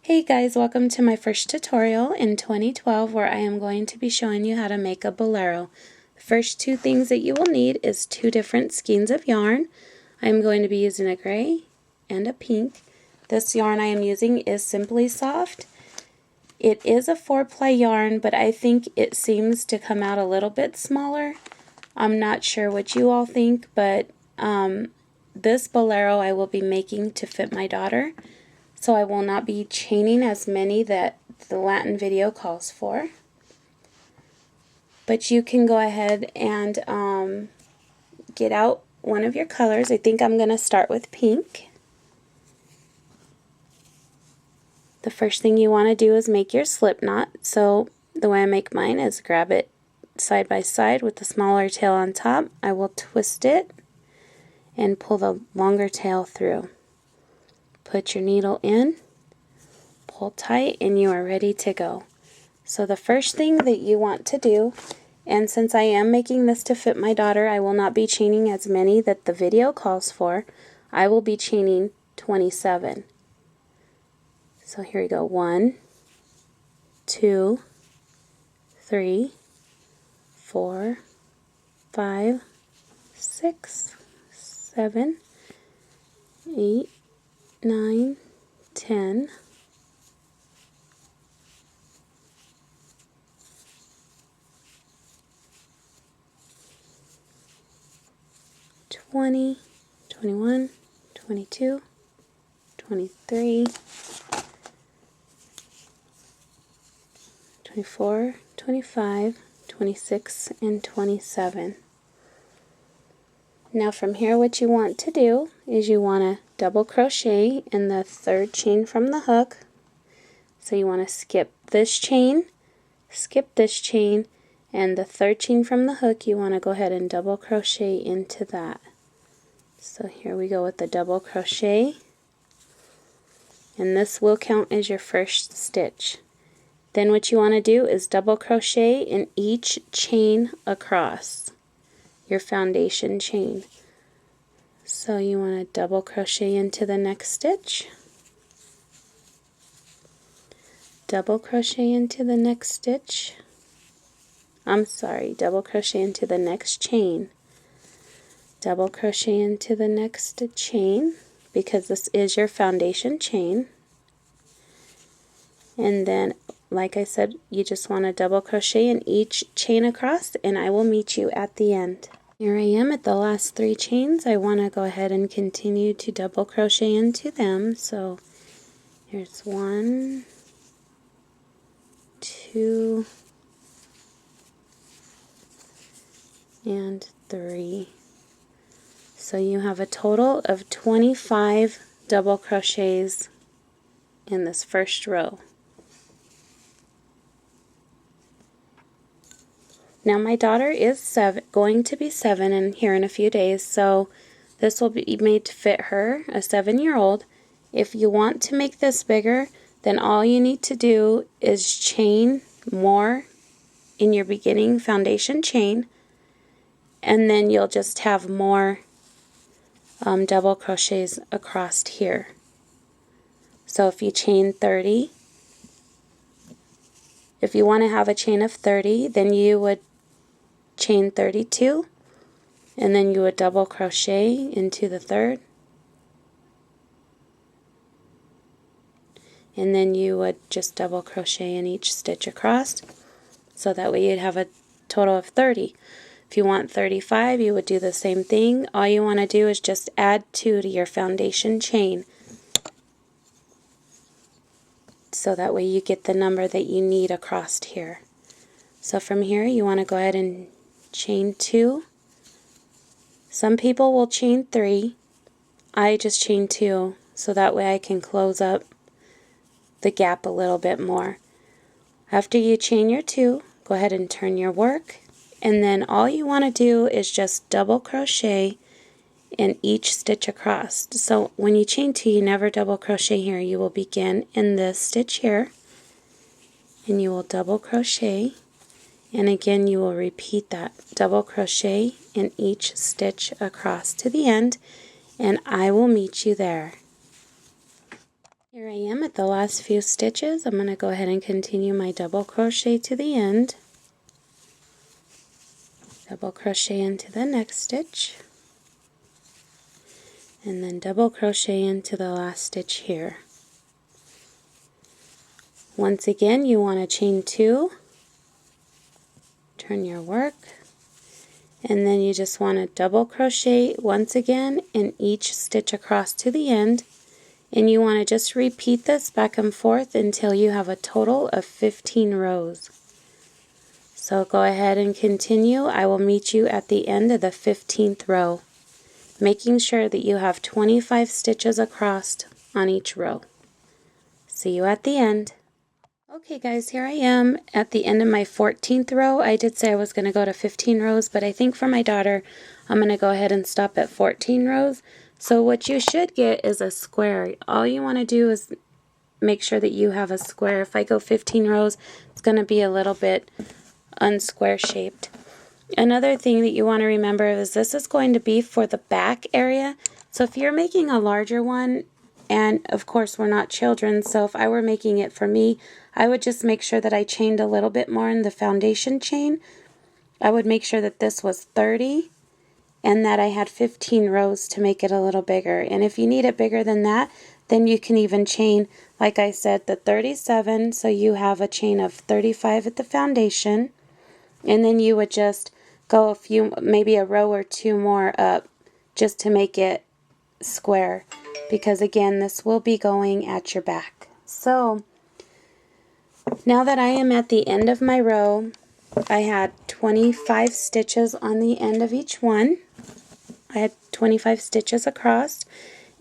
Hey guys, welcome to my first tutorial in 2012 where I am going to be showing you how to make a bolero. The first two things that you will need is two different skeins of yarn. I am going to be using a gray and a pink. This yarn I am using is Simply Soft. It is a 4-ply yarn, but I think it seems to come out a little bit smaller. I'm not sure what you all think, but this bolero I will be making to fit my daughter. So I will not be chaining as many that the Latin video calls for. But you can go ahead and get out one of your colors. I think I'm going to start with pink. The first thing you want to do is make your slip knot. So the way I make mine is grab it side by side with the smaller tail on top. I will twist it and pull the longer tail through. Put your needle in, pull tight, and you are ready to go. So the first thing that you want to do, and since I am making this to fit my daughter, I will not be chaining as many that the video calls for. I will be chaining 27. So here we go. 1, 2, 3, 4, 5, 6, 7, 8, 9, 10, 20, 21, 22, 23, 24, 25, 26, and 27. Now from here what you want to do is you want to double crochet in the third chain from the hook. So you want to skip this chain, and the third chain from the hook you want to go ahead and double crochet into that. So here we go with the double crochet, and this will count as your first stitch. Then what you want to do is double crochet in each chain across your foundation chain. So you want to double crochet into the next stitch, double crochet into the next stitch, double crochet into the next chain, double crochet into the next chain, because this is your foundation chain, and then like I said, you just want to double crochet in each chain across, and I will meet you at the end. Here I am at the last 3 chains. I want to go ahead and continue to double crochet into them. So here's 1, 2, and 3. So you have a total of 25 double crochets in this first row. Now my daughter is going to be 7 in here in a few days, so this will be made to fit her, a 7-year-old. If you want to make this bigger, then all you need to do is chain more in your beginning foundation chain, and then you'll just have more double crochets across here. So if you chain 30, if you want to have a chain of 30, then you would chain 32, and then you would double crochet into the third, and then you would just double crochet in each stitch across, so that way you'd have a total of 30. If you want 35, you would do the same thing. All you want to do is just add 2 to your foundation chain, so that way you get the number that you need across here. So from here you want to go ahead and chain 2. Some people will chain 3. I just chain 2, so that way I can close up the gap a little bit more. After you chain your 2, go ahead and turn your work, and then all you want to do is just double crochet in each stitch across. So when you chain 2, you never double crochet here. You will begin in this stitch here, and you will double crochet, and again you will repeat that double crochet in each stitch across to the end, and I will meet you there. Here I am at the last few stitches. I'm going to go ahead and continue my double crochet to the end. Double crochet into the next stitch, and then double crochet into the last stitch here. Once again, you want to chain 2, turn your work, and then you just want to double crochet once again in each stitch across to the end, and you want to just repeat this back and forth until you have a total of 15 rows. So go ahead and continue. I will meet you at the end of the 15th row, making sure that you have 25 stitches across on each row. See you at the end. Okay guys, here I am at the end of my 14th row. I did say I was going to go to 15 rows, but I think for my daughter I'm going to go ahead and stop at 14 rows. So what you should get is a square. All you want to do is make sure that you have a square. If I go 15 rows, it's going to be a little bit unsquare shaped. Another thing that you want to remember is this is going to be for the back area. So if you're making a larger one, and of course we're not children, so if I were making it for me, I would just make sure that I chained a little bit more in the foundation chain. I would make sure that this was 30 and that I had 15 rows to make it a little bigger. And if you need it bigger than that, then you can even chain, like I said, the 37, so you have a chain of 35 at the foundation, and then you would just go a few, maybe a row or 2 more up just to make it square, because again this will be going at your back. So now that I am at the end of my row, I had 25 stitches on the end of each one. I had 25 stitches across,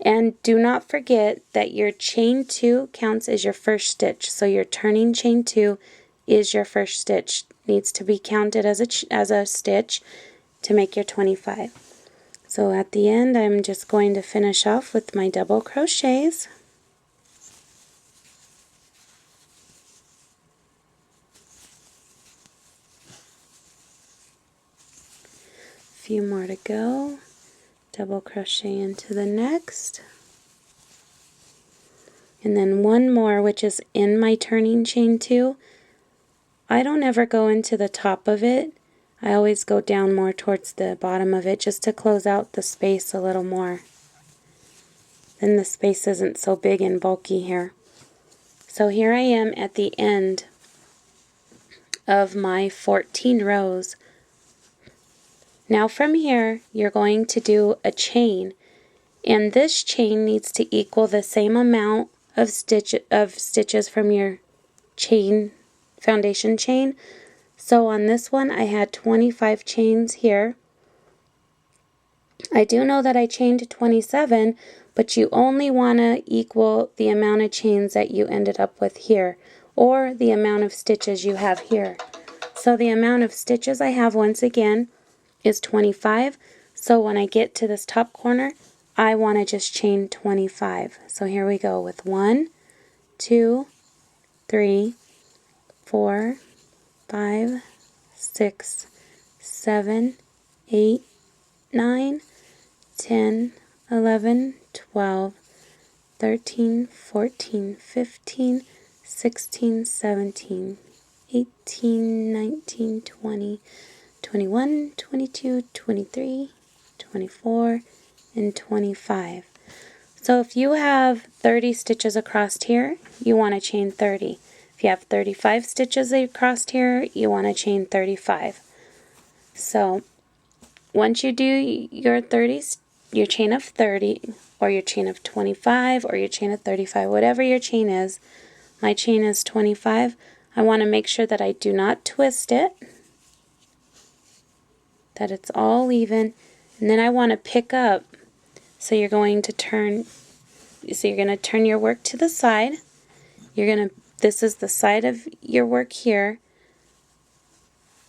and do not forget that your chain 2 counts as your first stitch. So your turning chain 2 is your first stitch. Needs to be counted as a stitch to make your 25. So at the end I'm just going to finish off with my double crochets. Few more to go. Double crochet into the next, and then one more, which is in my turning chain 2. I don't ever go into the top of it. I always go down more towards the bottom of it just to close out the space a little more. Then the space isn't so big and bulky here. So here I am at the end of my 14 rows. Now from here you're going to do a chain, and this chain needs to equal the same amount of stitches from your chain, foundation chain. So on this one I had 25 chains here. I do know that I chained 27, but you only want to equal the amount of chains that you ended up with here, or the amount of stitches you have here. So the amount of stitches I have, once again, is 25. So when I get to this top corner, I want to just chain 25. So here we go with 1, 2, 3, 4, 5, 6, 7, 8, 9, 10, 11, 12, 13, 14, 15, 16, 17, 18, 19, 20, 21, 22, 23, 24, and 25. So if you have 30 stitches across here, you want to chain 30. If you have 35 stitches across here, you want to chain 35. So once you do your chain of 30, or your chain of 25, or your chain of 35, whatever your chain is, my chain is 25, I want to make sure that I do not twist it, that it's all even, and then I want to pick up. So you're going to turn your work to the side. This is the side of your work here.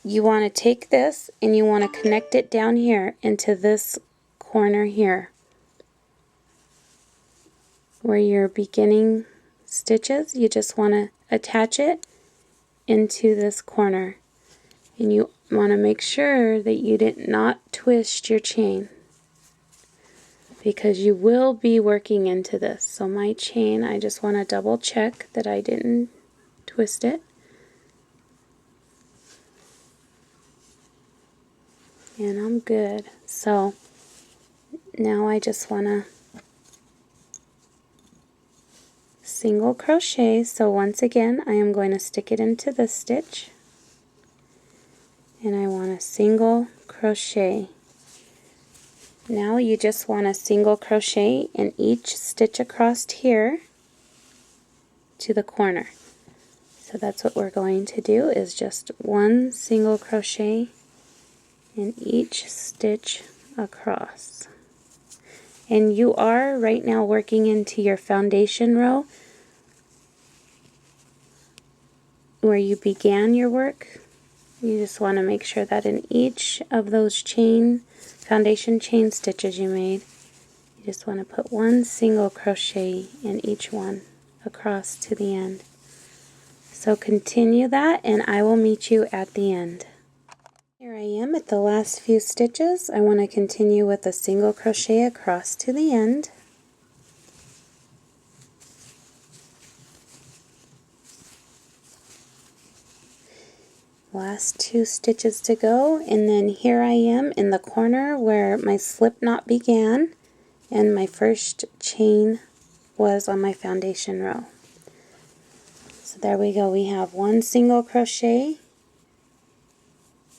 You want to take this and you want to connect it down here into this corner here, where your beginning stitches. You just want to attach it into this corner, and you want to make sure that you did not twist your chain, because you will be working into this. So my chain, I just want to double check that I didn't twist it. And I'm good. So now I just want to single crochet. So once again I am going to stick it into this stitch, and I want to single crochet. Now you just want to single crochet in each stitch across here to the corner. So that's what we're going to do, is just one single crochet in each stitch across. And you are right now working into your foundation row where you began your work. You just want to make sure that in each of those foundation chain stitches you made, you just want to put one single crochet in each one across to the end. So continue that, and I will meet you at the end. Here I am at the last few stitches. I want to continue with a single crochet across to the end. Last 2 stitches to go, and then here I am in the corner where my slip knot began and my first chain was on my foundation row. So there we go. We have one single crochet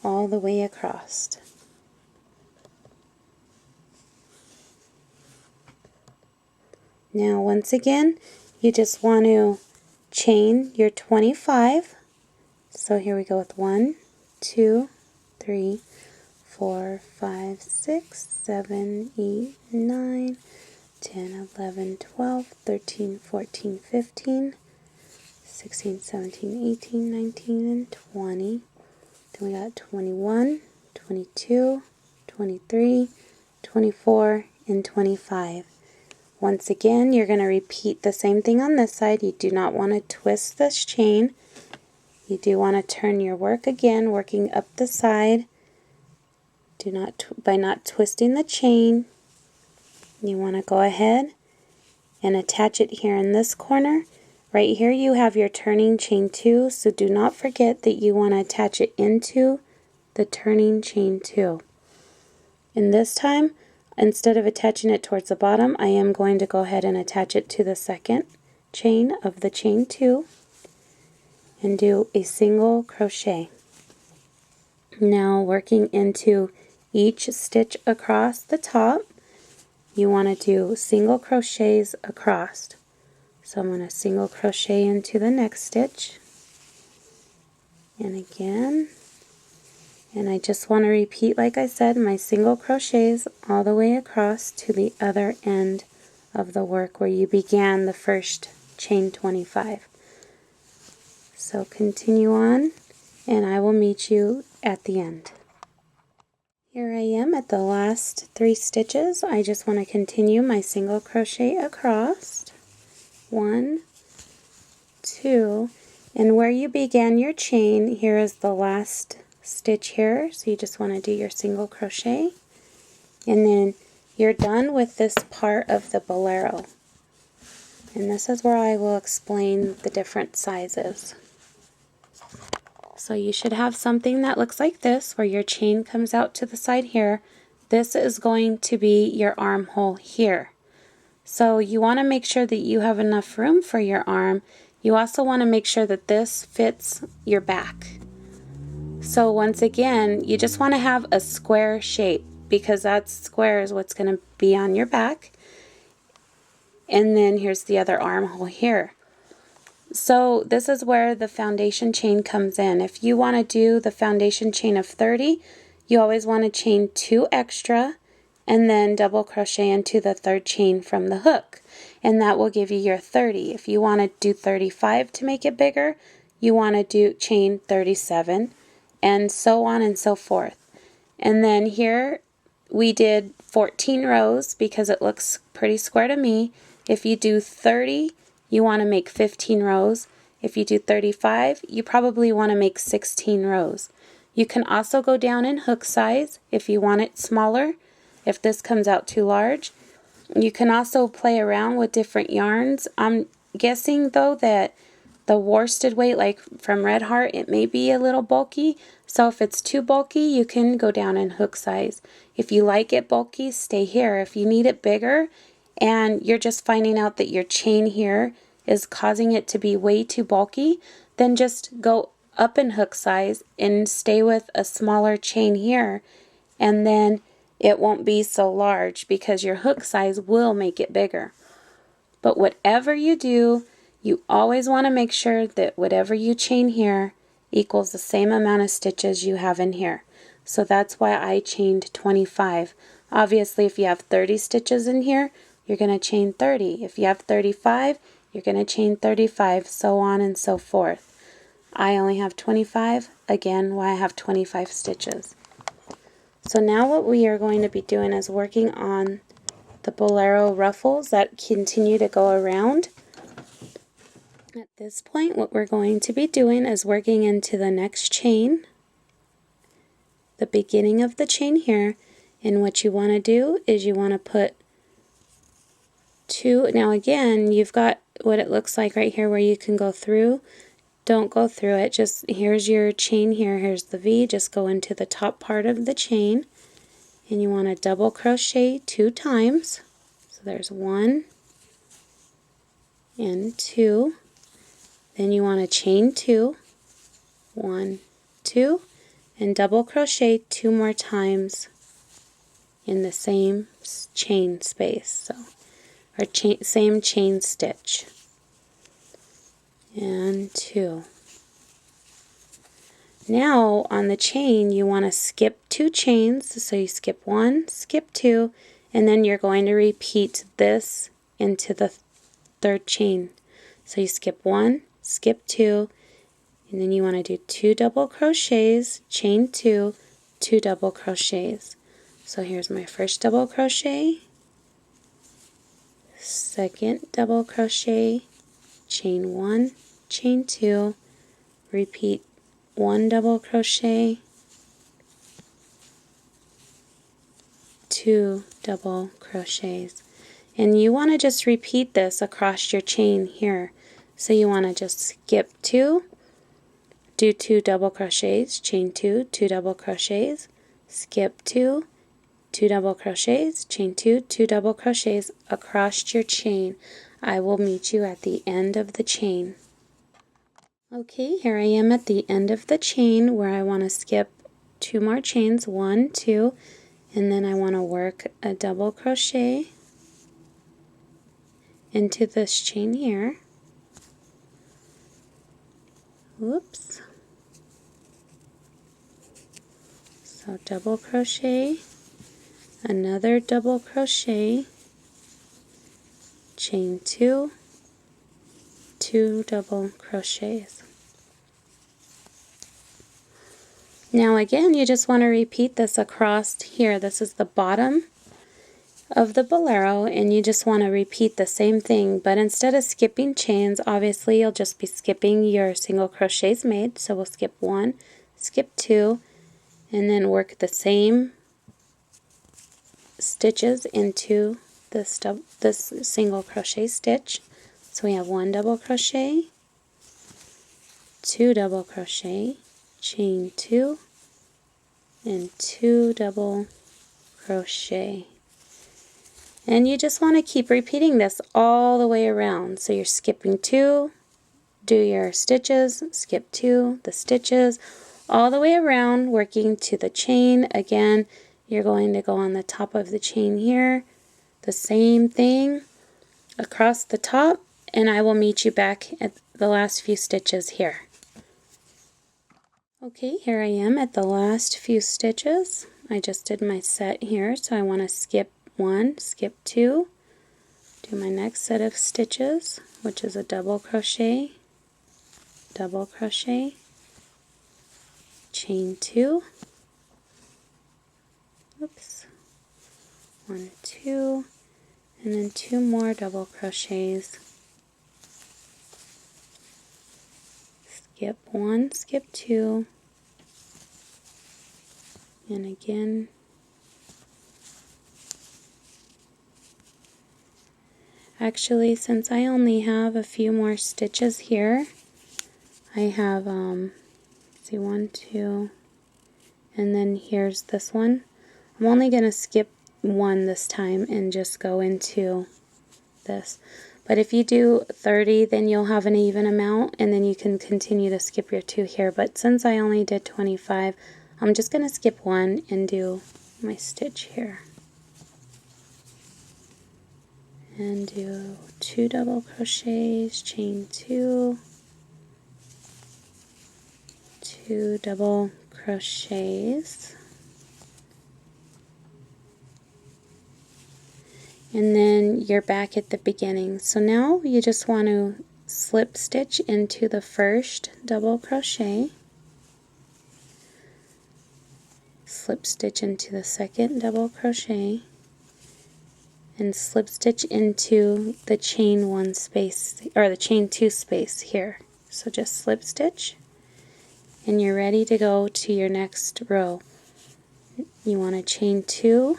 all the way across. Now once again, you just want to chain your 25. So here we go with 1, 2, 3, 4, 5, 6, 7, 8, 9, 10, 11, 12, 13, 14, 15, 16, 17, 18, 19, and 20. Then we got 21, 22, 23, 24, and 25. Once again, you're going to repeat the same thing on this side. You do not want to twist this chain. You do want to turn your work again, working up the side. Do not by not twisting the chain. You want to go ahead and attach it here in this corner. Right here you have your turning chain 2, so do not forget that you want to attach it into the turning chain 2. And this time, instead of attaching it towards the bottom, I am going to go ahead and attach it to the second chain of the chain 2 and do a single crochet. Now working into each stitch across the top, you want to do single crochets across. So I'm going to single crochet into the next stitch, and again, and I just want to repeat, like I said, my single crochets all the way across to the other end of the work where you began the first chain 25. So continue on, and I will meet you at the end. Here I am at the last 3 stitches. I just want to continue my single crochet across. 1, 2, and where you began your chain, here is the last stitch here, so you just want to do your single crochet, and then you're done with this part of the Bolero. And this is where I will explain the different sizes. So you should have something that looks like this, where your chain comes out to the side here. This is going to be your armhole here. So you want to make sure that you have enough room for your arm. You also want to make sure that this fits your back. So once again, you just want to have a square shape, because that square is what's going to be on your back. And then here's the other armhole here. So this is where the foundation chain comes in. If you want to do the foundation chain of 30, you always want to chain 2 extra and then double crochet into the 3rd chain from the hook, and that will give you your 30. If you want to do 35 to make it bigger, you want to do chain 37, and so on and so forth. And then here we did 14 rows because it looks pretty square to me. If you do 30, you want to make 15 rows. If you do 35, you probably want to make 16 rows. You can also go down in hook size if you want it smaller. If this comes out too large, You can also play around with different yarns. I'm guessing though that the worsted weight, like from Red Heart, it may be a little bulky. So if it's too bulky, you can go down in hook size. If you like it bulky, stay here. If you need it bigger and you're just finding out that your chain here is causing it to be way too bulky, then just go up in hook size and stay with a smaller chain here, and then it won't be so large because your hook size will make it bigger. But whatever you do, you always want to make sure that whatever you chain here equals the same amount of stitches you have in here. So that's why I chained 25. Obviously, if you have 30 stitches in here, you're going to chain 30. If you have 35, you're going to chain 35, so on and so forth. I only have 25, again, why I have 25 stitches. So now what we are going to be doing is working on the Bolero ruffles that continue to go around. At this point, what we're going to be doing is working into the next chain, the beginning of the chain here, and what you want to do is you want to put two. Now again, you've got what it looks like right here where you can go through. Don't go through it, just here's your chain here, here's the V, just go into the top part of the chain, and you want to double crochet 2 times. So there's 1 and 2. Then you want to chain 2, 1, 2, and double crochet 2 more times in the same chain space, or same chain stitch, and 2. Now on the chain you want to skip 2 chains, so you skip 1, skip 2, and then you're going to repeat this into the 3rd chain. So you skip 1, skip 2, and then you want to do 2 double crochets, chain 2, 2 double crochets. So here's my first double crochet, second double crochet, chain 1, chain 2, repeat 1 double crochet, 2 double crochets. And you want to just repeat this across your chain here. So you want to just skip 2, do 2 double crochets, chain 2, 2 double crochets, skip 2, 2 double crochets, chain 2, 2 double crochets across your chain. I will meet you at the end of the chain. Okay, here I am at the end of the chain where I want to skip 2 more chains, 1, 2, and then I want to work a double crochet into this chain here. Whoops. So double crochet, another double crochet, chain 2, 2 double crochets. Now again, you just want to repeat this across here. This is the bottom of the Bolero, and you just want to repeat the same thing, but instead of skipping chains, obviously you'll just be skipping your single crochets made. So we'll skip 1, skip 2, and then work the same stitches into this single crochet stitch. So we have 1 double crochet, 2 double crochet, chain 2, and 2 double crochet. And you just want to keep repeating this all the way around. So you're skipping 2, do your stitches, skip 2, the stitches, all the way around, working to the chain. Again, you're going to go on the top of the chain here, the same thing across the top, and I will meet you back at the last few stitches here. Okay, here I am at the last few stitches. I just did my set here, so I want to skip 1, skip 2, do my next set of stitches, which is a double crochet, chain 2, oops, 1, 2, and then 2 more double crochets, skip 1, skip 2, and again Actually, since I only have a few more stitches here, I have, see, 1, 2, and then here's this one. I'm only going to skip one this time and just go into this. But if you do 30, then you'll have an even amount, and then you can continue to skip your 2 here. But since I only did 25, I'm just going to skip one and do my stitch here. And do 2 double crochets, chain 2, 2 double crochets, and then you're back at the beginning. So now you just want to slip stitch into the first double crochet, slip stitch into the second double crochet, and slip stitch into the chain 1 space, or the chain 2 space here. So just slip stitch, and you're ready to go to your next row. You want to chain 2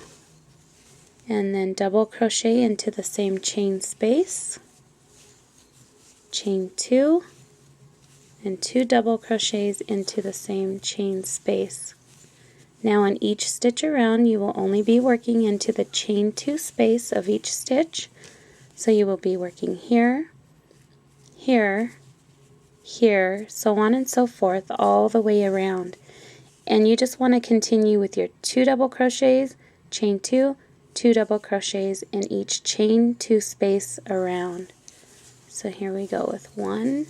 and then double crochet into the same chain space, chain 2, and 2 double crochets into the same chain space. Now in each stitch around, you will only be working into the chain 2 space of each stitch. So you will be working here, here, here, so on and so forth, all the way around. And you just want to continue with your 2 double crochets, chain 2, 2 double crochets in each chain 2 space around. So here we go with 1,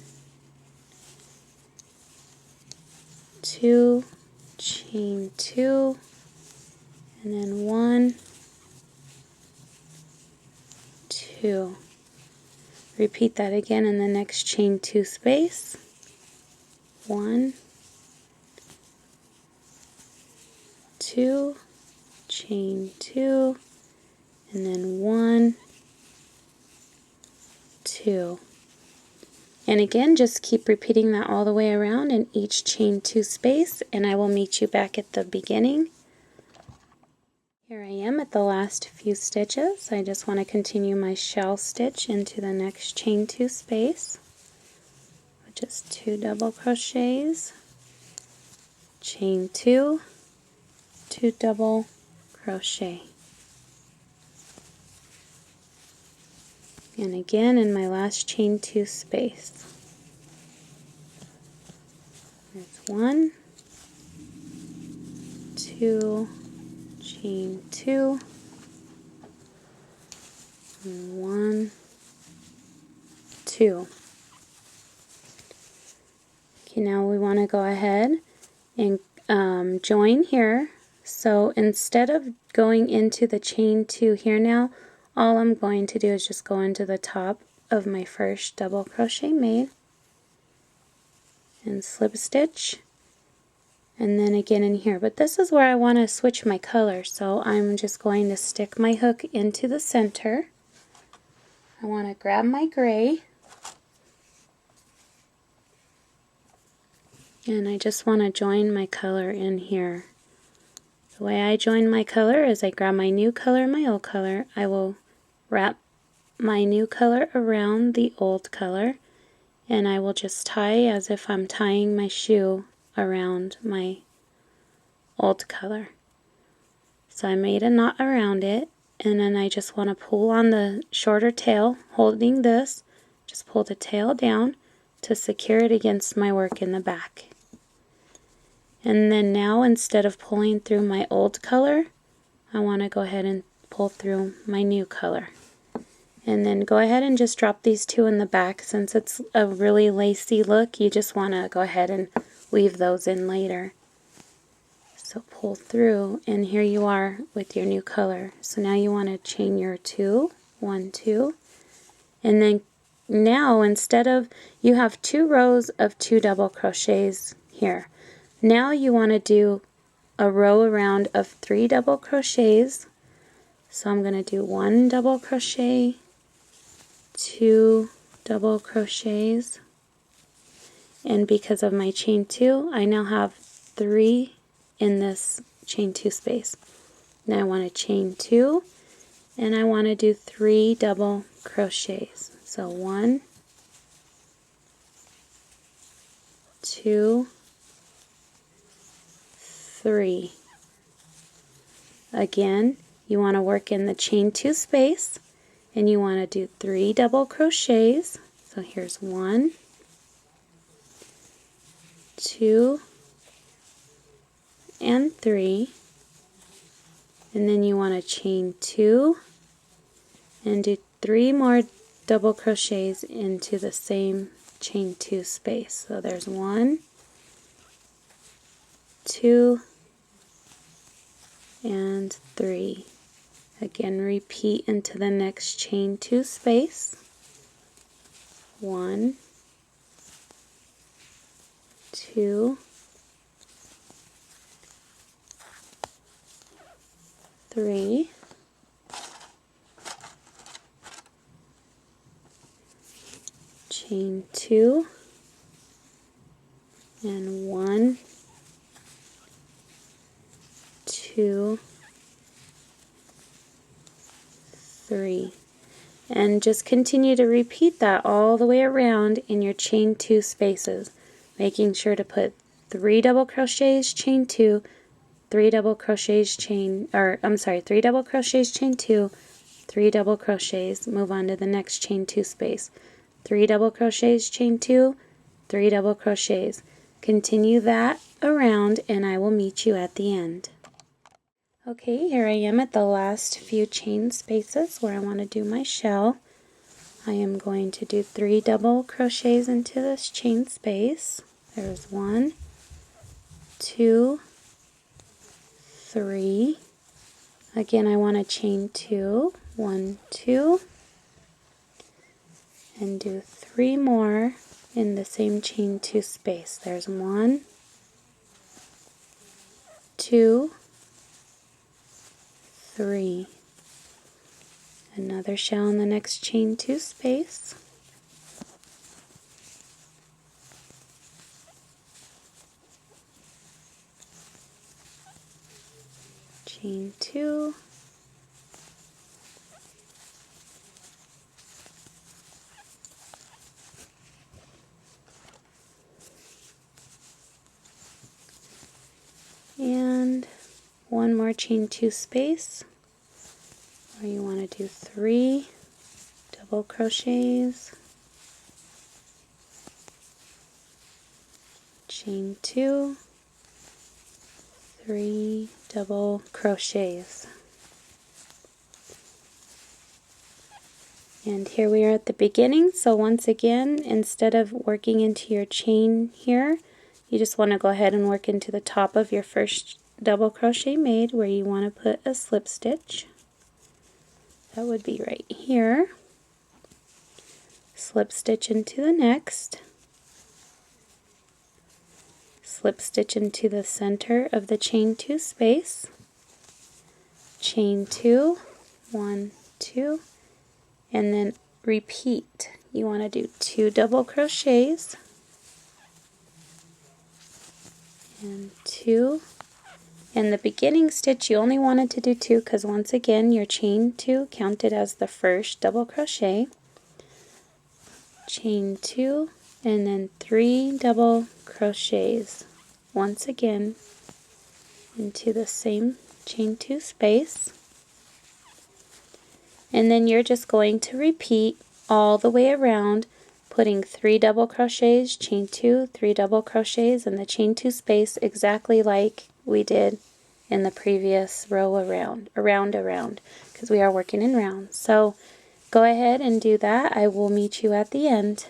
2, chain 2, and then 1, 2. Repeat that again in the next chain 2 space. 1, 2, chain 2, and then 1, 2. And again, just keep repeating that all the way around in each chain 2 space, and I will meet you back at the beginning. Here I am at the last few stitches. I just want to continue my shell stitch into the next chain 2 space, just 2 double crochets, chain 2, 2 double crochet. And again in my last chain 2 space. There's 1, 2, chain 2, and 1, 2. Okay, now we want to go ahead and join here. So instead of going into the chain 2 here now, all I'm going to do is just go into the top of my first double crochet made and slip stitch, and then again in here. But this is where I want to switch my color, so I'm just going to stick my hook into the center. I want to grab my gray, and I just want to join my color in here. The way I join my color is I grab my new color and my old color. I will wrap my new color around the old color, and I will just tie as if I'm tying my shoe around my old color. So I made a knot around it, and then I just want to pull on the shorter tail, holding this, just pull the tail down to secure it against my work in the back. And then now, instead of pulling through my old color, I want to go ahead and pull through my new color. And then go ahead and just drop these 2 in the back. Since it's a really lacy look, you just want to go ahead and weave those in later. So pull through, and here you are with your new color. So now you want to chain your 2, 1, 2, and then now instead of, you have 2 rows of 2 double crochets here. Now you want to do a row around of 3 double crochets. So I'm going to do 1 double crochet, 2 double crochets, and because of my chain 2, I now have 3 in this chain 2 space. Now I want to chain 2, and I want to do 3 double crochets. So 1, 2, 3. Again, you want to work in the chain 2 space, and you want to do 3 double crochets. So here's 1, 2, and 3, and then you want to chain 2 and do 3 more double crochets into the same chain 2 space. So there's 1, 2, and 3. Again, repeat into the next chain 2 space. 1, 2, 3, chain 2, and 1, 2, 3. And just continue to repeat that all the way around in your chain 2 spaces, making sure to put 3 double crochets, chain 2, 3 double crochets, chain, 3 double crochets, chain 2, 3 double crochets, move on to the next chain 2 space, 3 double crochets, chain 2, 3 double crochets. Continue that around and I will meet you at the end. Okay, here I am at the last few chain spaces where I want to do my shell. I am going to do 3 double crochets into this chain space. There's 1, 2, 3. Again, I want to chain 2, 1, 2, and do 3 more in the same chain 2 space. There's 1, 2, 3. Another shell in the next chain 2 space. Chain 2. And one more chain 2 space, where you want to do 3 double crochets, chain 2, 3 double crochets. And here we are at the beginning, so once again, instead of working into your chain here, you just want to go ahead and work into the top of your first double crochet made where you want to put a slip stitch. That would be right here. Slip stitch into the next. Slip stitch into the center of the chain 2 space. Chain 2, 1, 2, and then repeat. You want to do 2 double crochets and 2. In the beginning stitch you only wanted to do 2 because once again your chain 2 counted as the first double crochet. Chain 2 and then 3 double crochets once again into the same chain 2 space. And then you're just going to repeat all the way around, putting 3 double crochets, chain 2, 3 double crochets in the chain 2 space, exactly like we did in the previous row around, because we are working in rounds. So go ahead and do that. I will meet you at the end.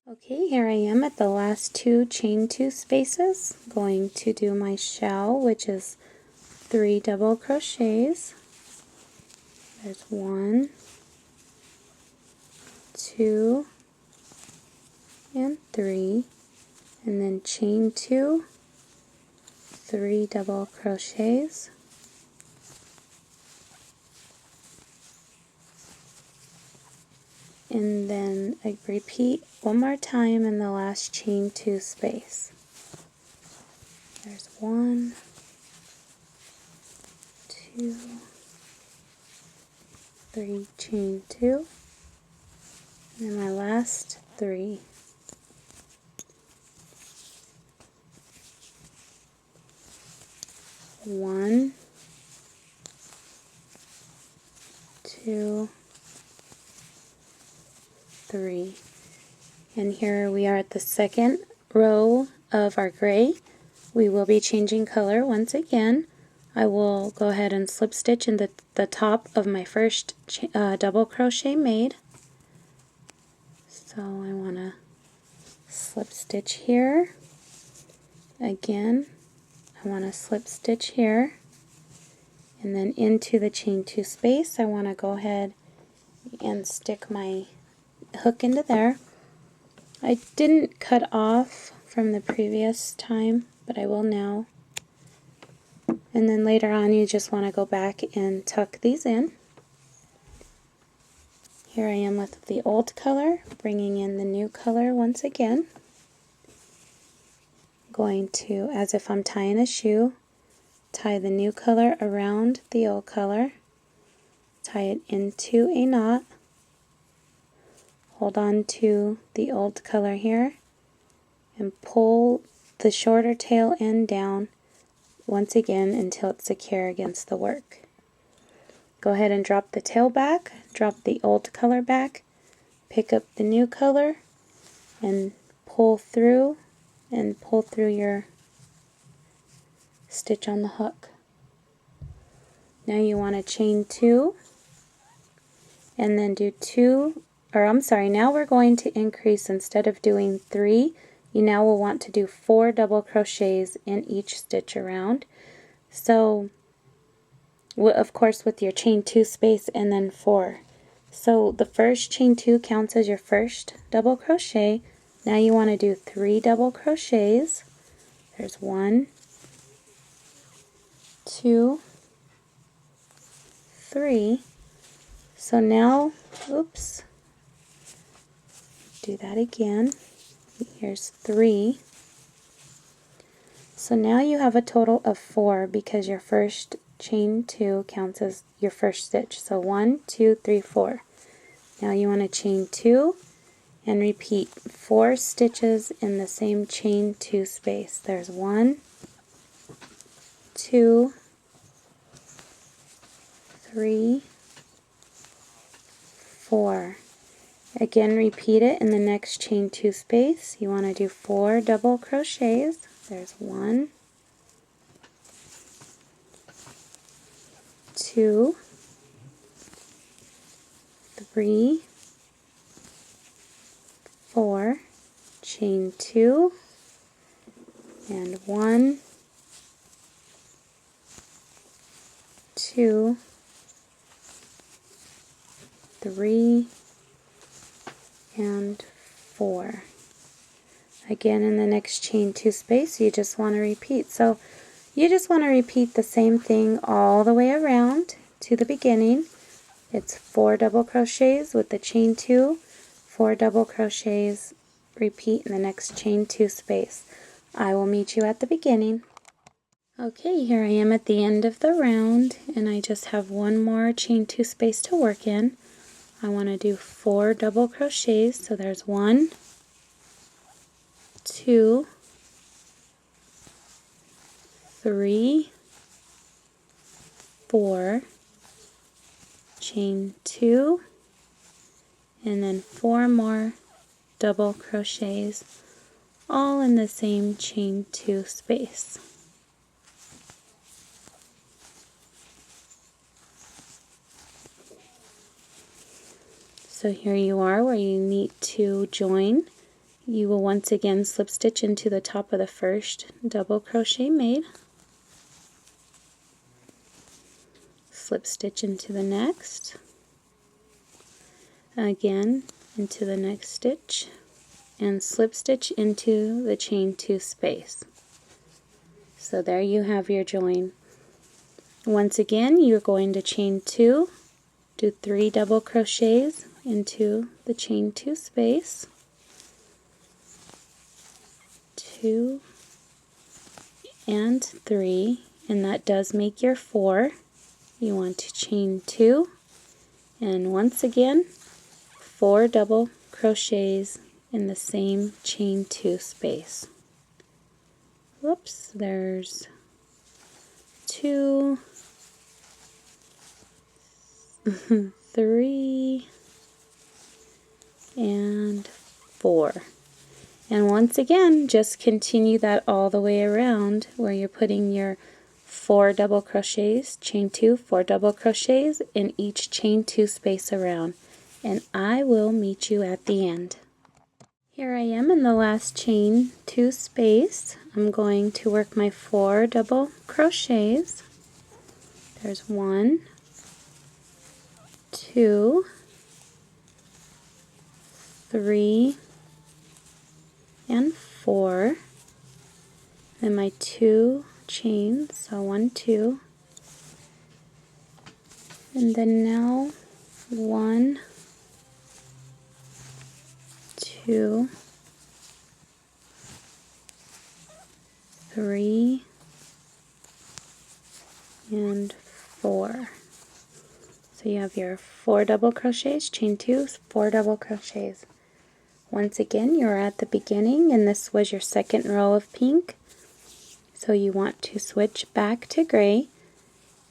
Okay, here I am at the last 2 chain 2 spaces, going to do my shell, which is 3 double crochets. There's 1, 2, and 3, and then chain 2, 3 double crochets, and then I repeat one more time in the last chain 2 space. There's 1, 2, 3, chain 2, and my last 3. One, 2, 3. And here we are at the second row of our gray. We will be changing color once again. I will go ahead and slip stitch in the top of my first double crochet made. So I want to slip stitch here. Again, I want to slip stitch here. And then into the chain 2 space, I want to go ahead and stick my hook into there. I didn't cut off from the previous time, but I will now. And then later on you just want to go back and tuck these in. Here I am with the old color, bringing in the new color once again. Going to, as if I'm tying a shoe, tie the new color around the old color, tie it into a knot, hold on to the old color here, and pull the shorter tail end down once again until it's secure against the work. Go ahead and drop the tail back, drop the old color back, pick up the new color, and pull through your stitch on the hook. Now you want to chain 2 and then do 2, or I'm sorry, now we're going to increase. Instead of doing 3, you now will want to do 4 double crochets in each stitch around. So of course with your chain 2 space and then 4. So the first chain 2 counts as your first double crochet. Now you want to do 3 double crochets. There's 1, 2, 3. So now, oops, do that again. Here's 3. So now you have a total of 4 because your first chain 2 counts as your first stitch. So 1, 2, 3, 4. Now you want to chain 2 and repeat 4 stitches in the same chain 2 space. There's 1, 2, 3, 4. Again, repeat it in the next chain 2 space. You want to do 4 double crochets. There's 1, 2, 3, 4, chain 2, and 1, 2, 3, and 4. Again, in the next chain 2 space, you just want to repeat. So you just want to repeat the same thing all the way around to the beginning. It's 4 double crochets with the chain 2, 4 double crochets, repeat in the next chain 2 space. I will meet you at the beginning. Okay, here I am at the end of the round, and I just have one more chain 2 space to work in. I want to do 4 double crochets, so there's 1, 2, 3, 4, chain 2, and then 4 more double crochets, all in the same chain 2 space. So here you are where you need to join. You will once again slip stitch into the top of the first double crochet made, slip stitch into the next, again into the next stitch, and slip stitch into the chain 2 space. So there you have your join. Once again, you're going to chain 2, do 3 double crochets into the chain 2 space, 2 and 3, and that does make your 4. You want to chain 2 And once again, 4 double crochets in the same chain 2 space. Whoops, there's 2, 3, and 4. And once again, just continue that all the way around where you're putting your 4 double crochets, chain 2, 4 double crochets in each chain 2 space around. And I will meet you at the end. Here I am in the last chain 2 space. I'm going to work my 4 double crochets. There's 1, 2, 3, and 4. Then my 2 chains, so 1, 2. And then now 1, 2, 3, and 4. So you have your 4 double crochets, chain 2, 4 double crochets. Once again, you're at the beginning, and this was your second row of pink. So you want to switch back to gray,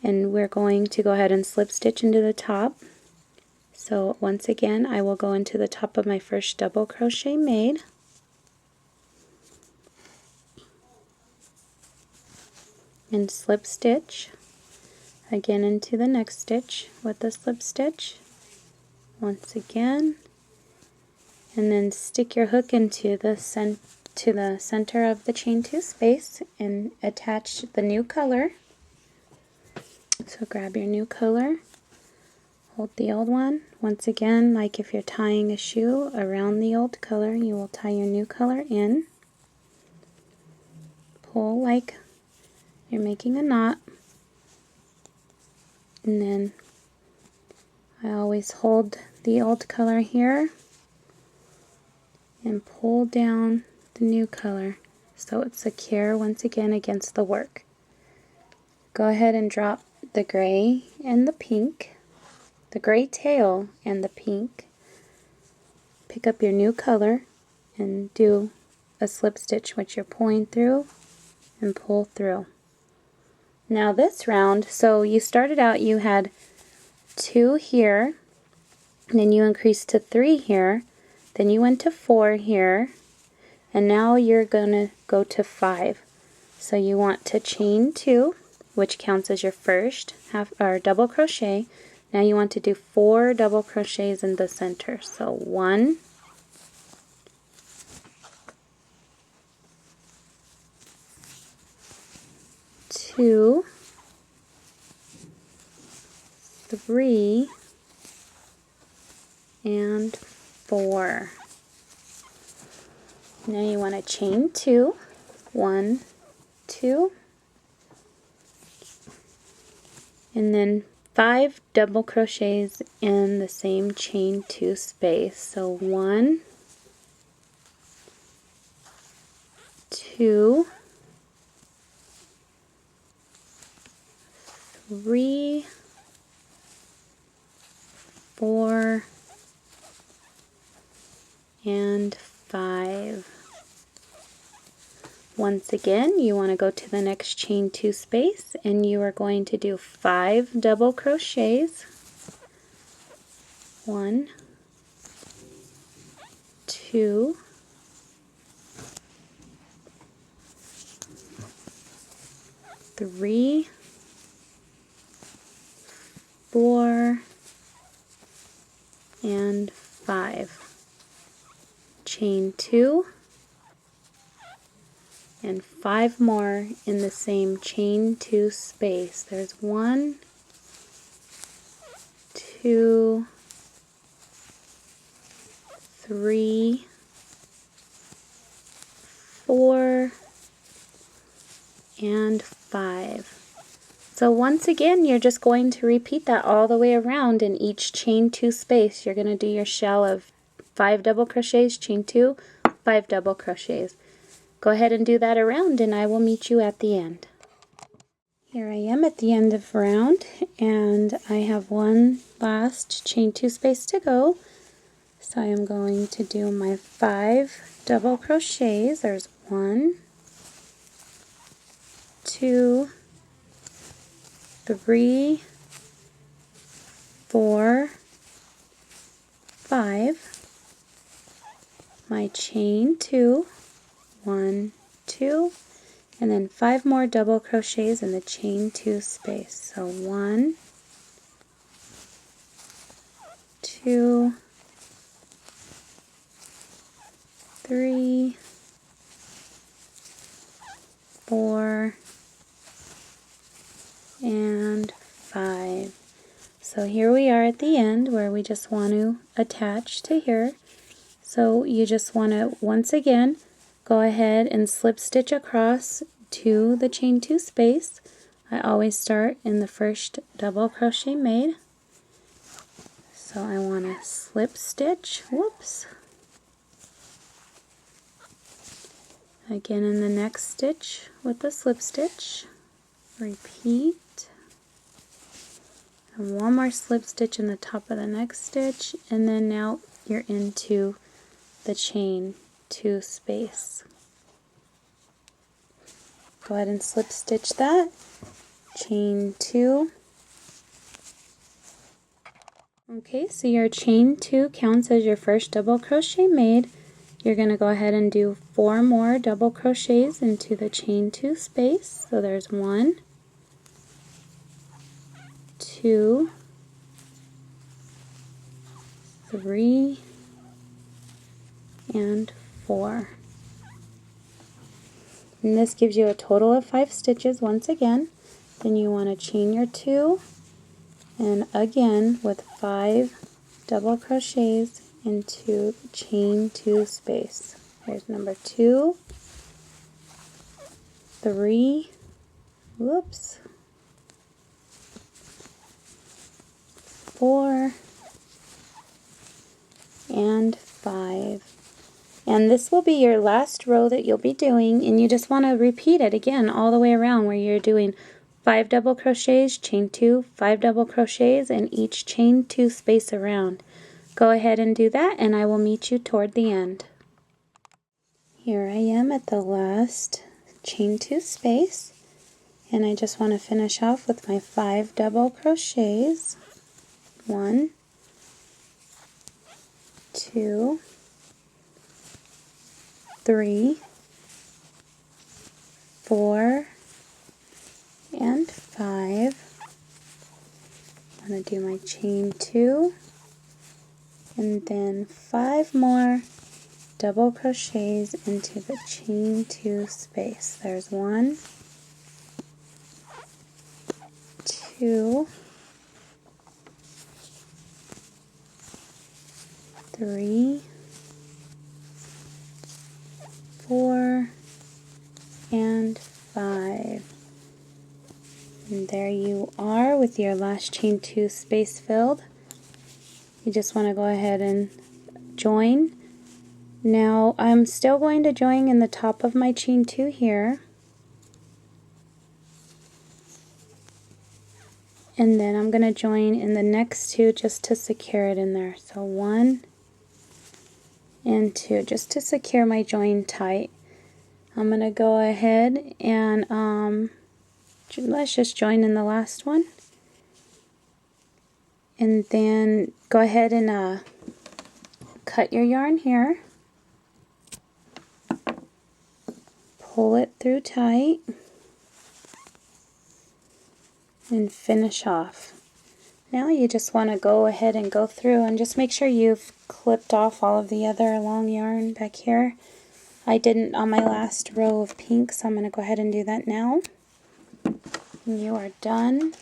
and we're going to go ahead and slip stitch into the top. So once again, I will go into the top of my first double crochet made. And slip stitch again into the next stitch with the slip stitch once again, and then stick your hook into the center of the chain 2 space and attach the new color. So grab your new color, hold the old one. Once again, like if you're tying a shoe around the old color, you will tie your new color in. Pull like you're making a knot, and then I always hold the old color here and pull down the new color so it's secure once again against the work. Go ahead and drop the gray and the pink, the gray tail and the pink. Pick up your new color and do a slip stitch which you're pulling through and pull through. Now this round, so you started out, you had 2 here, and then you increased to 3 here, then you went to 4 here, and now you're going to go to 5. So you want to chain 2, which counts as your first half or double crochet. Now you want to do 4 double crochets in the center. So 1, 2, 3, and 4. Now you want to chain 2, 1, 2, and then 5 double crochets in the same chain 2 space. So 1, 2, 3, 4, and 5. Once again, you want to go to the next chain 2 space, and you are going to do 5 double crochets. 1, 2, 3, 4, and 5. Chain 2, and 5 more in the same chain 2 space. There's 1, 2, 3, 4, and 5. So once again, you're just going to repeat that all the way around in each chain 2 space. You're going to do your shell of 5 double crochets, chain 2, 5 double crochets. Go ahead and do that around, and I will meet you at the end. Here I am at the end of round, and I have one last chain 2 space to go. So I am going to do my 5 double crochets. There's 1, 2, 3, 4, 5. My chain 2, 1, 2, and then 5 more double crochets in the chain 2 space. So 1, 2, 3, 4, and 5. So here we are at the end where we just want to attach to here. So you just want to once again go ahead and slip stitch across to the chain 2 space. I always start in the first double crochet made. So I want to slip stitch, whoops, again in the next stitch with the slip stitch, repeat, and one more slip stitch in the top of the next stitch, and then now you're into the chain 2 space. Go ahead and slip stitch that, chain 2. Okay, so your chain 2 counts as your first double crochet made. You're going to go ahead and do 4 more double crochets into the chain 2 space. So there's 1, 2, 3, and 4. And this gives you a total of 5 stitches once again. Then you want to chain your 2, and again with 5 double crochets into the chain 2 space. Here's number 2, 3, whoops, 4, and 5. And this will be your last row that you'll be doing, and you just want to repeat it again all the way around where you're doing 5 double crochets, chain 2, 5 double crochets, and each chain 2 space around. Go ahead and do that, and I will meet you toward the end. Here I am at the last chain 2 space, and I just want to finish off with my 5 double crochets. 1, 2, 3, 4, and 5. I'm going to do my chain 2, and then 5 more double crochets into the chain 2 space. There's 1, 2, 3, 4, and 5. And there you are with your last chain 2 space filled. You just want to go ahead and join. Now I'm still going to join in the top of my chain 2 here. And then I'm going to join in the next 2 just to secure it in there. So 1 and 2 just to secure my join tight. I'm going to go ahead and let's just join in the last one. And then go ahead and cut your yarn here. Pull it through tight. And finish off. Now you just want to go ahead and go through and just make sure you've clipped off all of the other long yarn back here. I didn't on my last row of pink, so I'm going to go ahead and do that now. And you are done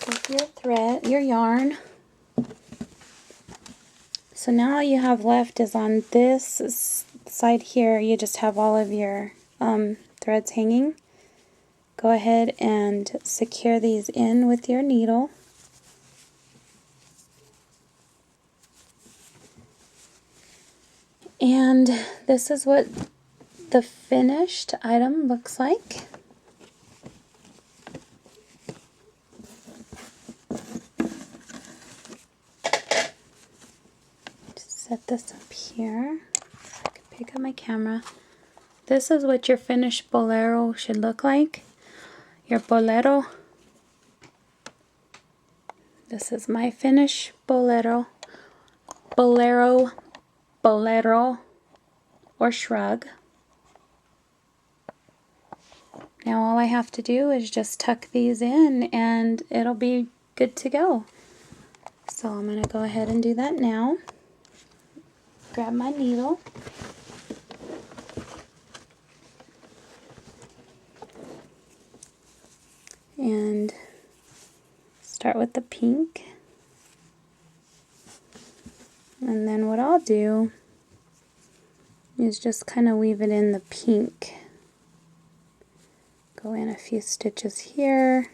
with your thread, your yarn. So now all you have left is on this side here, you just have all of your threads hanging. Go ahead and secure these in with your needle. And this is what the finished item looks like. set this up here so I can pick up my camera. This is what your finished Bolero should look like. Your Bolero. This is my finished Bolero. Bolero, or Shrug. Now all I have to do is just tuck these in and it'll be good to go. So I'm going to go ahead and do that now. Grab my needle. And start with the pink. And then what I'll do is just kind of weave it in the pink. Go in a few stitches here.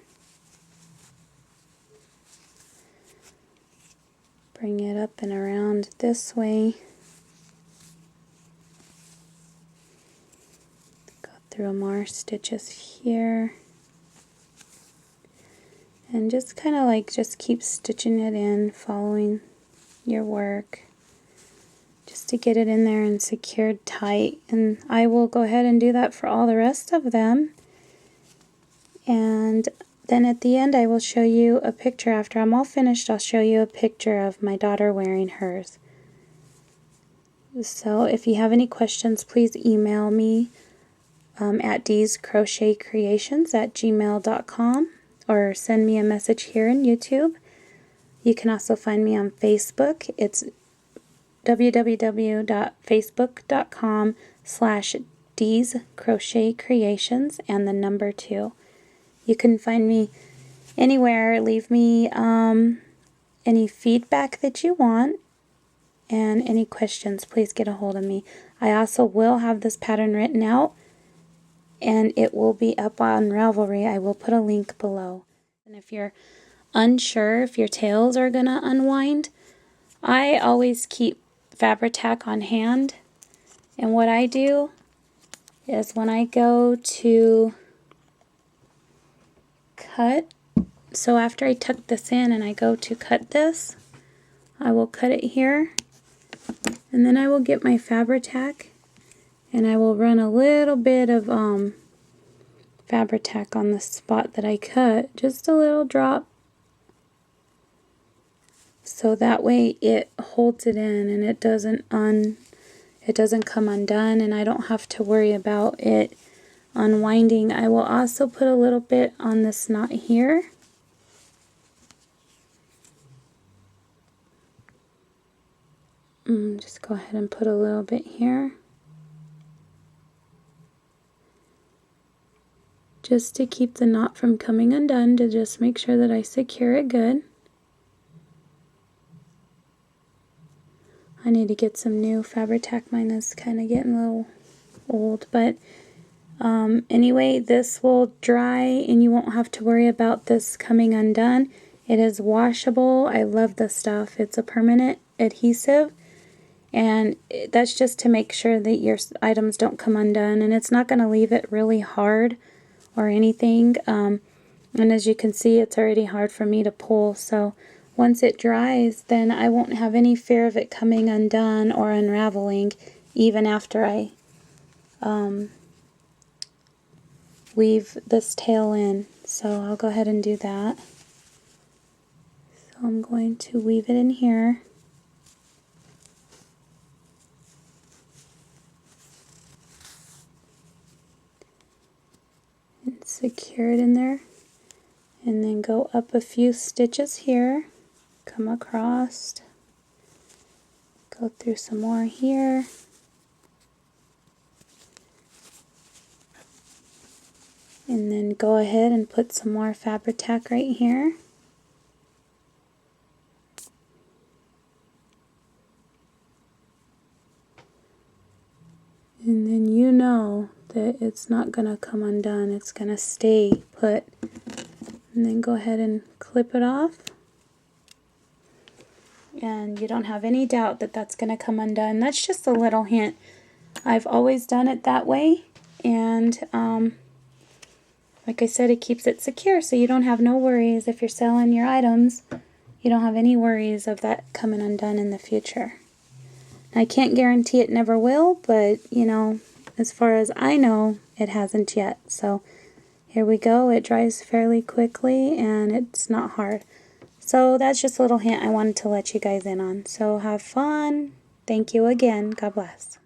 Bring it up and around this way. Go through more stitches here. And just kind of like just keep stitching it in, following your work, just to get it in there and secured tight. And I will go ahead and do that for all the rest of them. And then at the end I will show you a picture. After I'm all finished, I'll show you a picture of my daughter wearing hers. So if you have any questions, please email me at DzCrochetCreations@gmail.com or send me a message here in YouTube. You can also find me on Facebook. It's www.facebook.com/DzCrochetCreations and the number 2. You can find me anywhere. Leave me any feedback that you want and any questions. Please get a hold of me. I also will have this pattern written out and it will be up on Ravelry. I will put a link below. And if you're unsure if your tails are going to unwind, I always keep Fabri-Tac on hand. And what I do is when I go to cut, so after I tuck this in and I go to cut this, I will cut it here. And then I will get my Fabri-Tac and I will run a little bit of Fabri-Tac on the spot that I cut, just a little drop, so that way it holds it in and it doesn't come undone, and I don't have to worry about it unwinding. I will also put a little bit on this knot here. Just go ahead and put a little bit here. Just to keep the knot from coming undone, to just make sure that I secure it good. I need to get some new Fabri-Tac. Mine is kind of getting a little old, but anyway, this will dry and you won't have to worry about this coming undone. It is washable. I love this stuff. It's a permanent adhesive, and that's just to make sure that your items don't come undone, and it's not going to leave it really hard or anything. And as you can see, it's already hard for me to pull, so once it dries, then I won't have any fear of it coming undone or unraveling even after I weave this tail in. So I'll go ahead and do that. So I'm going to weave it in here. And secure it in there. And then go up a few stitches here. Come across. Go through some more here. And then go ahead and put some more Fabri-Tac right here. And then you know that it's not going to come undone. It's going to stay put. And then go ahead and clip it off. And you don't have any doubt that that's going to come undone. That's just a little hint. I've always done it that way. And like I said, it keeps it secure, so you don't have no worries. If you're selling your items, you don't have any worries of that coming undone in the future. I can't guarantee it never will, but you know, as far as I know, it hasn't yet. So here we go. It dries fairly quickly and it's not hard. So that's just a little hint I wanted to let you guys in on. So have fun. Thank you again. God bless.